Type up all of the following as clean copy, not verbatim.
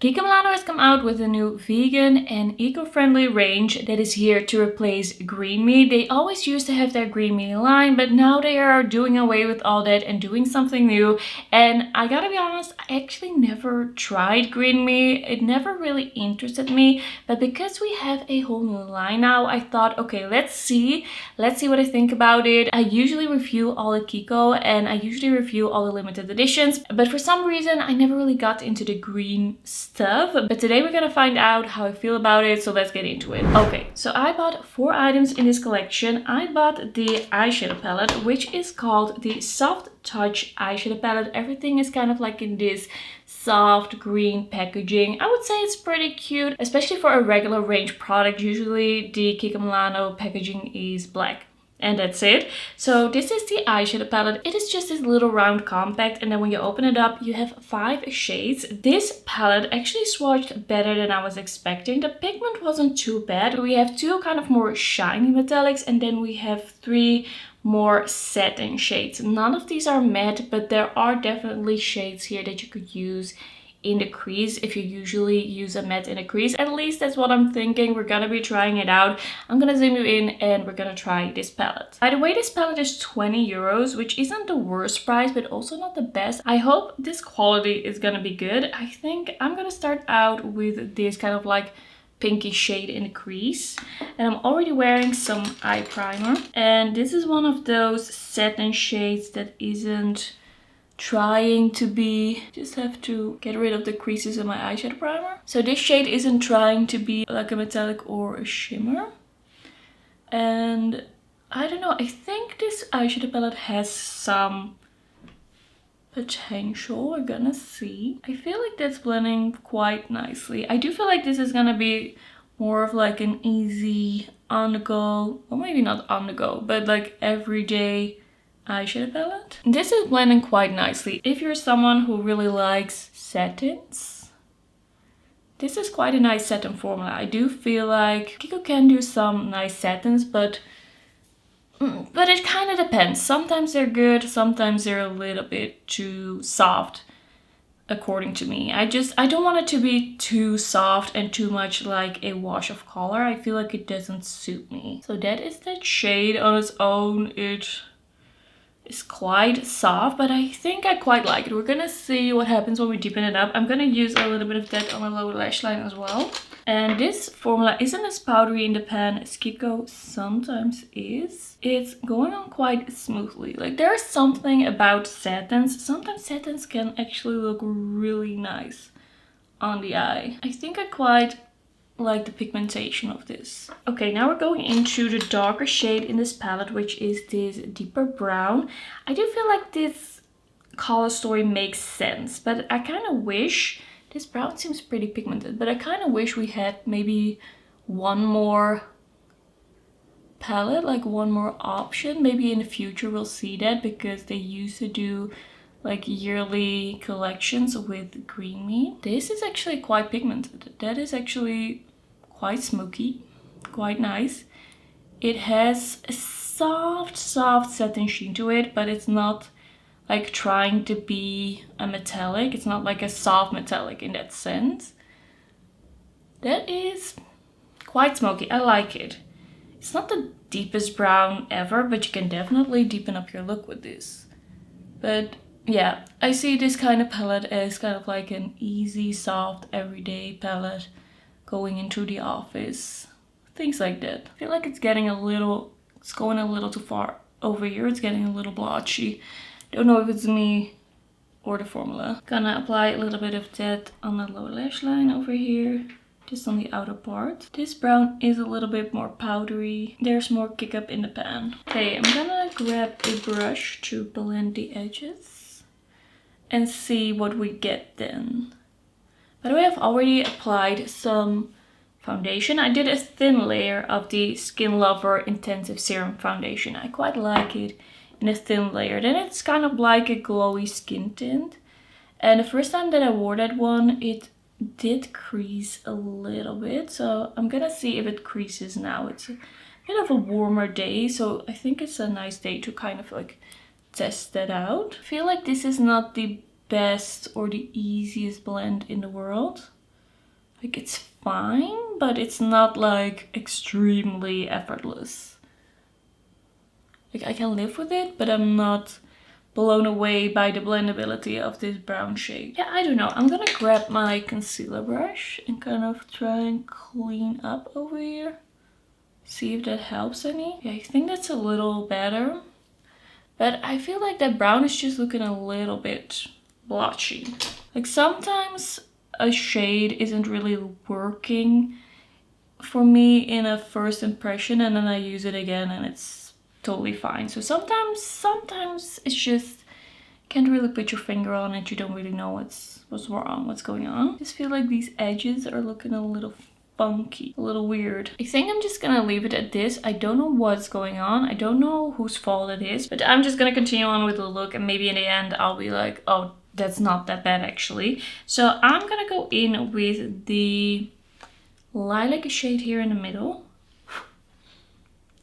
Kiko has come out with a new vegan and eco-friendly range that is here to replace green meat. They always used to have their green meat line, but now they are doing away with all that and doing something new. And I gotta be honest, I actually never tried green meat. It never really interested me, but because we have a whole new line now, I thought, okay, let's see what I think about it. I usually review all the Kiko and I usually review all the limited editions, but for some reason I never really got into the green stuff. But today we're gonna find out how I feel about it, so let's get into it. Okay, so I bought 4 items in this collection. I bought the eyeshadow palette, which is called the Soft Touch eyeshadow palette. Everything is kind of like in this soft green packaging. I would say it's pretty cute, especially for a regular range product. Usually the Kiko packaging is black. And that's it. So this is the eyeshadow palette. It is just this little round compact, and then when you open it up you have 5 shades. This palette actually swatched better than I was expecting. The pigment wasn't too bad. We have 2 kind of more shiny metallics, and then we have 3 more satin shades. None of these are matte, but there are definitely shades here that you could use in the crease if you usually use a matte in a crease. At least that's what I'm thinking. We're gonna be trying it out. I'm gonna zoom you in and we're gonna try this palette. By the way, this palette is 20 euros, which isn't the worst price, but also not the best. I hope this quality is gonna be good. I think I'm gonna start out with this kind of like pinky shade in the crease, and I'm already wearing some eye primer, and this is one of those satin shades that isn't trying to be, just have to get rid of the creases in my eyeshadow primer. So this shade isn't trying to be like a metallic or a shimmer, and I don't know, I think this eyeshadow palette has some potential. We're gonna see. I feel like that's blending quite nicely. I do feel like this is gonna be more of like an easy on the go, or maybe not on the go, but like everyday eyeshadow palette. This is blending quite nicely. If you're someone who really likes satins, this is quite a nice satin formula. I do feel like Kiko can do some nice satins, but it kind of depends. Sometimes they're good, sometimes they're a little bit too soft, according to me. I don't want it to be too soft and too much like a wash of color. I feel like it doesn't suit me. So that is that shade on its own. It is quite soft, but I think I quite like it. We're gonna see what happens when we deepen it up. I'm gonna use a little bit of that on my lower lash line as well. And this formula isn't as powdery in the pan as Kiko sometimes is. It's going on quite smoothly. Like, there's something about satins. Sometimes satins can actually look really nice on the eye. I think I quite like the pigmentation of this. Okay, now we're going into the darker shade in this palette, which is this deeper brown. I do feel like this color story makes sense, but I kind of wish, this brown seems pretty pigmented, but I kind of wish we had maybe one more palette, like one more option. Maybe in the future we'll see that, because they used to do like yearly collections with green meat. This is actually quite pigmented. That is actually quite smoky, quite nice. It has a soft satin sheen to it, but it's not like trying to be a metallic. It's not like a soft metallic in that sense. That is quite smoky. I like it. It's not the deepest brown ever, but you can definitely deepen up your look with this. But yeah, I see this kind of palette as kind of like an easy, soft, everyday palette going into the office. Things like that. I feel like it's going a little too far over here. It's getting a little blotchy. Don't know if it's me or the formula. Gonna apply a little bit of that on the lower lash line over here, just on the outer part. This brown is a little bit more powdery. There's more kick up in the pan. Okay, I'm gonna grab a brush to blend the edges and see what we get then. By the way, I've already applied some foundation. I did a thin layer of the Skin Lover Intensive Serum Foundation. I quite like it in a thin layer. Then it's kind of like a glowy skin tint. And the first time that I wore that one, it did crease a little bit. So I'm gonna see if it creases now. It's a bit of a warmer day, so I think it's a nice day to kind of like test that out. I feel like this is not the best or the easiest blend in the world. Like it's fine, but it's not like extremely effortless. Like I can live with it, but I'm not blown away by the blendability of this brown shade. Yeah, I don't know. I'm gonna grab my concealer brush and kind of try and clean up over here. See if that helps any. Yeah, I think that's a little better. But I feel like that brown is just looking a little bit blotchy. Like sometimes a shade isn't really working for me in a first impression and then I use it again and it's totally fine. So sometimes it's just can't really put your finger on it. You don't really know what's wrong, what's going on. I just feel like these edges are looking a little funky, a little weird. I think I'm just gonna leave it at this. I don't know what's going on. I don't know whose fault it is, but I'm just gonna continue on with the look and maybe in the end I'll be like, oh, that's not that bad actually. So I'm gonna go in with the lilac shade here in the middle.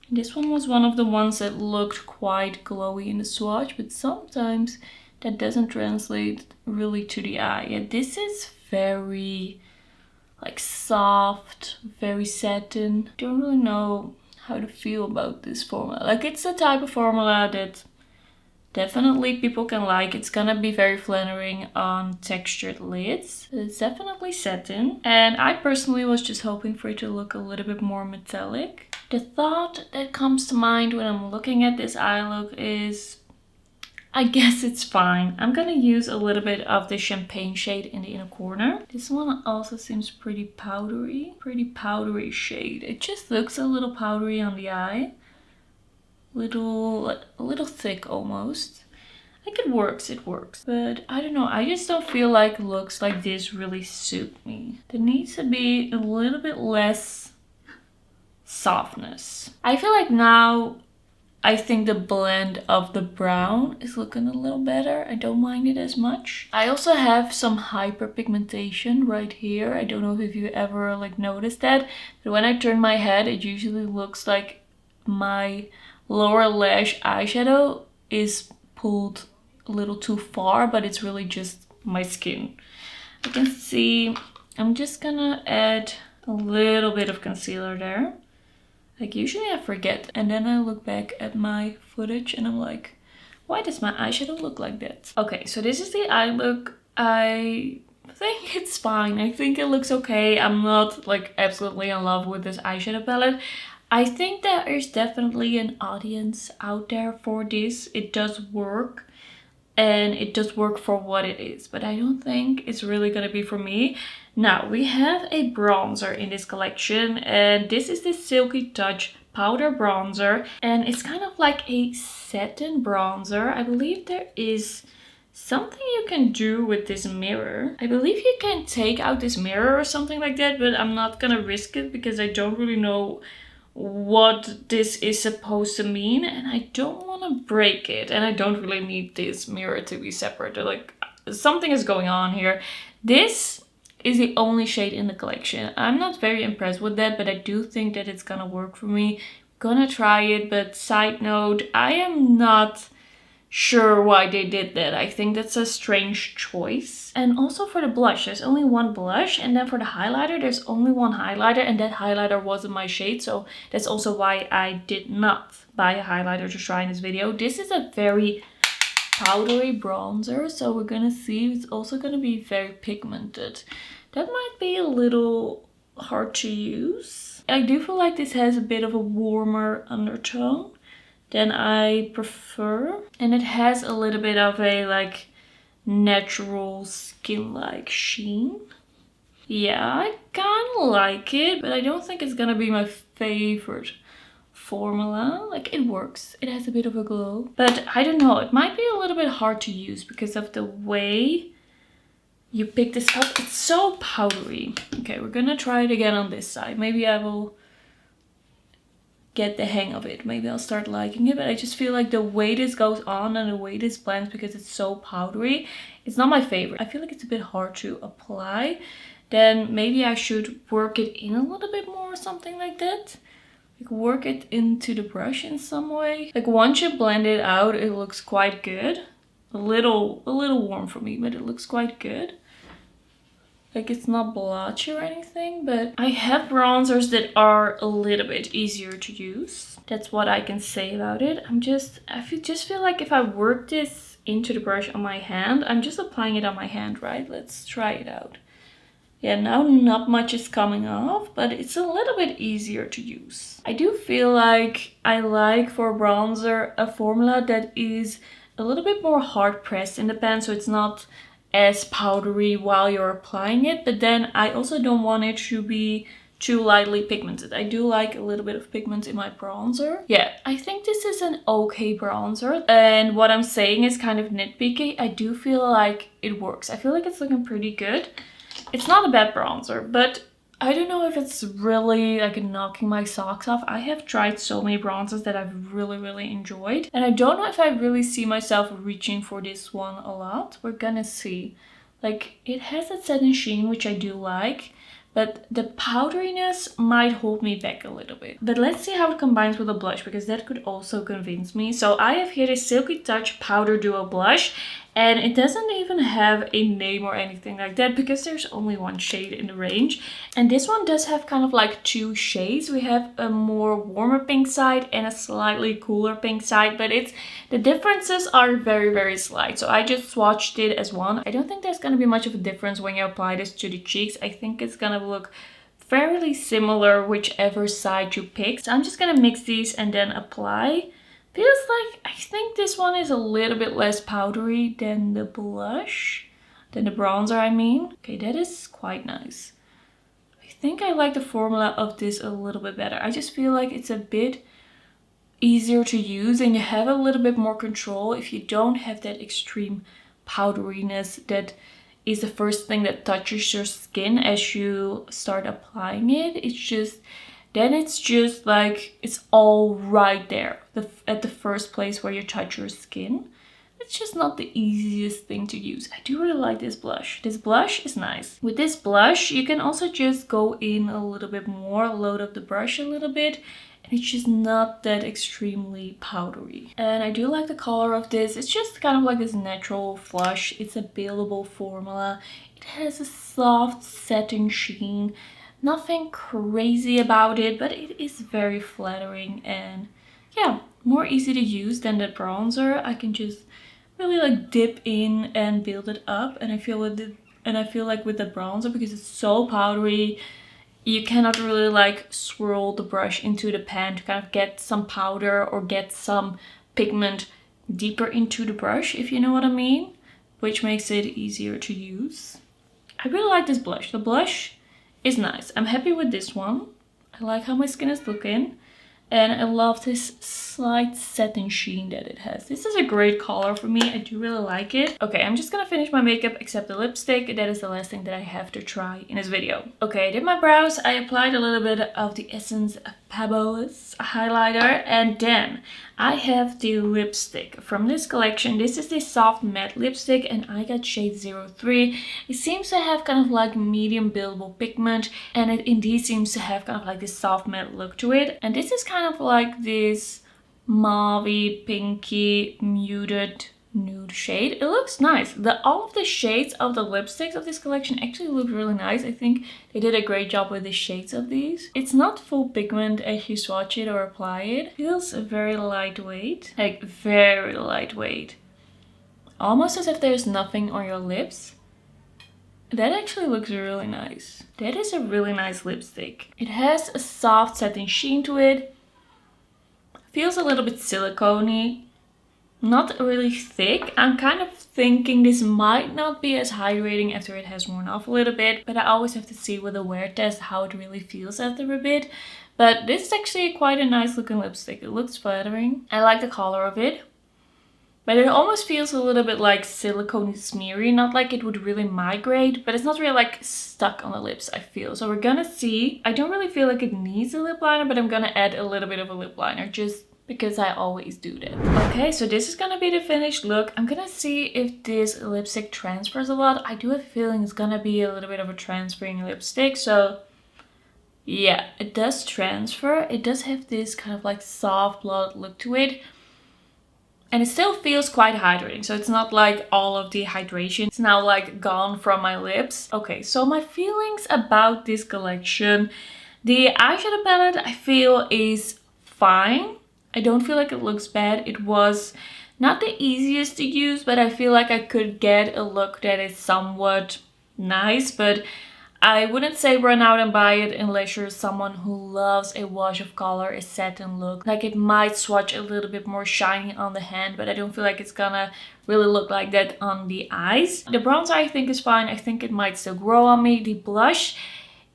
This one was one of the ones that looked quite glowy in the swatch, but sometimes that doesn't translate really to the eye. Yeah, this is very like soft, very satin. Don't really know how to feel about this formula. Like it's the type of formula that definitely people can like. It's gonna be very flattering on textured lids. It's definitely satin. And I personally was just hoping for it to look a little bit more metallic. The thought that comes to mind when I'm looking at this eye look is, I guess it's fine. I'm gonna use a little bit of the champagne shade in the inner corner. This one also seems pretty powdery shade. It just looks a little powdery on the eye. A little thick almost. Like it works. But I don't know, I just don't feel like looks like this really suit me. There needs to be a little bit less softness. I feel like now I think the blend of the brown is looking a little better. I don't mind it as much. I also have some hyperpigmentation right here. I don't know if you ever like noticed that, but when I turn my head, it usually looks like my lower lash eyeshadow is pulled a little too far, but it's really just my skin. I can see I'm just gonna add a little bit of concealer there. Like usually I forget and then I look back at my footage and I'm like, why does my eyeshadow look like that? Okay, so this is the eye look. I think it's fine. I think it looks okay. I'm not like absolutely in love with this eyeshadow palette. I think there is definitely an audience out there for this. It does work. And it does work for what it is, but I don't think it's really gonna be for me. Now we have a bronzer in this collection and this is the Silky Touch powder bronzer and it's kind of like a satin bronzer. I believe there is something you can do with this mirror. I believe you can take out this mirror or something like that, but I'm not gonna risk it because I don't really know what this is supposed to mean and I don't want to break it and I don't really need this mirror to be separate. Like something is going on here. This is the only shade in the collection. I'm not very impressed with that, but I do think that it's gonna work for me. Gonna try it, but side note, I am not sure why they did that. I think that's a strange choice. And also for the blush, there's only one blush, and then for the highlighter there's only one highlighter, and that highlighter wasn't my shade, so that's also why I did not buy a highlighter to try in this video. This is a very powdery bronzer, so we're gonna see. It's also gonna be very pigmented. That might be a little hard to use. I do feel like this has a bit of a warmer undertone than I prefer, and it has a little bit of a like natural skin-like sheen. Yeah, I kind of like it, but I don't think it's gonna be my favorite formula. Like it works, it has a bit of a glow, but I don't know, it might be a little bit hard to use because of the way you pick this up. It's so powdery. Okay, we're gonna try it again on this side. Maybe I will get the hang of it. Maybe I'll start liking it, but I just feel like the way this goes on and the way this blends, because it's so powdery, it's not my favorite. I feel like it's a bit hard to apply. Then maybe I should work it in a little bit more or something like that. Like work it into the brush in some way. Like once you blend it out, it looks quite good. A little warm for me, but it looks quite good. Like it's not blotchy or anything, but I have bronzers that are a little bit easier to use. That's what I can say about it. I feel like if I work this into the brush on my hand, I'm just applying it on my hand, right? Let's try it out. Yeah, now not much is coming off, but it's a little bit easier to use. I do feel like I like for bronzer a formula that is a little bit more hard pressed in the pan, so it's not as powdery while you're applying it, but then I also don't want it to be too lightly pigmented. I do like a little bit of pigment in my bronzer. Yeah, I think this is an okay bronzer, and what I'm saying is kind of nitpicky. I do feel like it works. I feel like it's looking pretty good. It's not a bad bronzer, but I don't know if it's really like knocking my socks off. I have tried so many bronzers that I've really enjoyed, and I don't know if I really see myself reaching for this one a lot. We're gonna see. Like, it has that satin sheen, which I do like, but the powderiness might hold me back a little bit. But let's see how it combines with a blush, because that could also convince me. So I have here the Silky Touch Powder Duo Blush, and it doesn't even have a name or anything like that because there's only one shade in the range. And this one does have kind of like two shades. We have a more warmer pink side and a slightly cooler pink side, but the differences are very slight. So I just swatched it as one. I don't think there's going to be much of a difference when you apply this to the cheeks. I think it's going to look fairly similar whichever side you pick. So I'm just going to mix these and then apply. Feels like I think this one is a little bit less powdery than the blush, than the bronzer I mean. Okay, that is quite nice. I think I like the formula of this a little bit better. I just feel like it's a bit easier to use and you have a little bit more control if you don't have that extreme powderiness that is the first thing that touches your skin as you start applying it. Then it's just like, it's all right there at the first place where you touch your skin. It's just not the easiest thing to use. I do really like this blush. This blush is nice. With this blush, you can also just go in a little bit more, load up the brush a little bit, and it's just not that extremely powdery. And I do like the color of this. It's just kind of like this natural flush. It's a buildable formula. It has a soft satin sheen. Nothing crazy about it, but it is very flattering and yeah, more easy to use than the bronzer. I can just really like dip in and build it up, and I feel like with the bronzer, because it's so powdery, you cannot really like swirl the brush into the pan to kind of get some powder or get some pigment deeper into the brush, if you know what I mean, which makes it easier to use. I really like this blush. The blush is nice. I'm happy with this one. I like how my skin is looking. And I love this slight satin sheen that it has. This is a great color for me. I do really like it. Okay, I'm just gonna finish my makeup except the lipstick. That is the last thing that I have to try in this video. Okay, I did my brows. I applied a little bit of the Essence Pebbles highlighter. And then I have the lipstick from this collection. This is the soft matte lipstick and I got shade 03. It seems to have kind of like medium buildable pigment, and it indeed seems to have kind of like this soft matte look to it. And this is kind of like this mauve pinky muted nude shade. It looks nice. All of the shades of the lipsticks of this collection actually look really nice. I think they did a great job with the shades of these. It's not full pigment as you swatch it or apply it. It feels very lightweight, like very lightweight, almost as if there's nothing on your lips. That actually looks really nice. That is a really nice lipstick. It has a soft satin sheen to it. Feels a little bit silicone-y. Not really thick. I'm kind of thinking this might not be as hydrating after it has worn off a little bit, but I always have to see with a wear test how it really feels after a bit. But this is actually quite a nice looking lipstick. It looks flattering. I like the color of it. But it almost feels a little bit like silicone smeary. Not like it would really migrate, but it's not really like stuck on the lips, I feel. So we're gonna see. I don't really feel like it needs a lip liner, but I'm gonna add a little bit of a lip liner just because I always do that. Okay, so this is gonna be the finished look. I'm gonna see if this lipstick transfers a lot. I do have a feeling it's gonna be a little bit of a transferring lipstick. So yeah, it does transfer. It does have this kind of like soft blonde look to it. And it still feels quite hydrating, so it's not like all of the hydration is now like gone from my lips. Okay, so my feelings about this collection. The eyeshadow palette I feel is fine. I don't feel like it looks bad. It was not the easiest to use, but I feel like I could get a look that is somewhat nice, but I wouldn't say run out and buy it unless you're someone who loves a wash of color, a satin look. Like, it might swatch a little bit more shiny on the hand, but I don't feel like it's gonna really look like that on the eyes. The bronzer I think is fine. I think it might still grow on me. The blush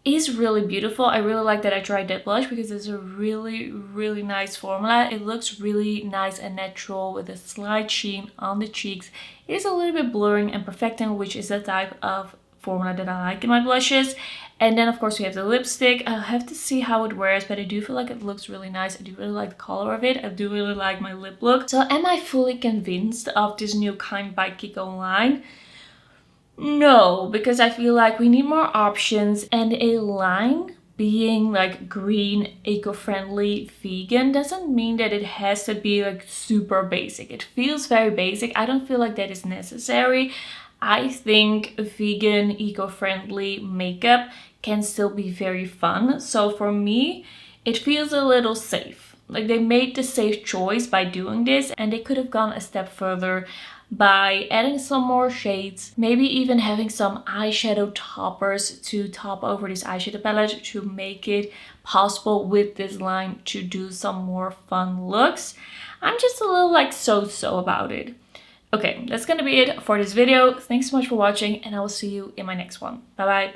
is really beautiful. I really like that I tried that blush because it's a really nice formula. It looks really nice and natural with a slight sheen on the cheeks. It is a little bit blurring and perfecting, which is the type of formula that I like in my blushes. And then of course we have the lipstick. I'll have to see how it wears, but I do feel like it looks really nice. I do really like the color of it. I do really like my lip look. So am I fully convinced of this new Kind by Kiko line? No, because I feel like we need more options, and a line being like green, eco-friendly, vegan doesn't mean that it has to be like super basic. It feels very basic. I don't feel like that is necessary. I think vegan, eco-friendly makeup can still be very fun. So for me, it feels a little safe. Like, they made the safe choice by doing this, and they could have gone a step further by adding some more shades, maybe even having some eyeshadow toppers to top over this eyeshadow palette to make it possible with this line to do some more fun looks. I'm just a little like so about it. Okay, that's gonna be it for this video. Thanks so much for watching, and I will see you in my next one. Bye bye.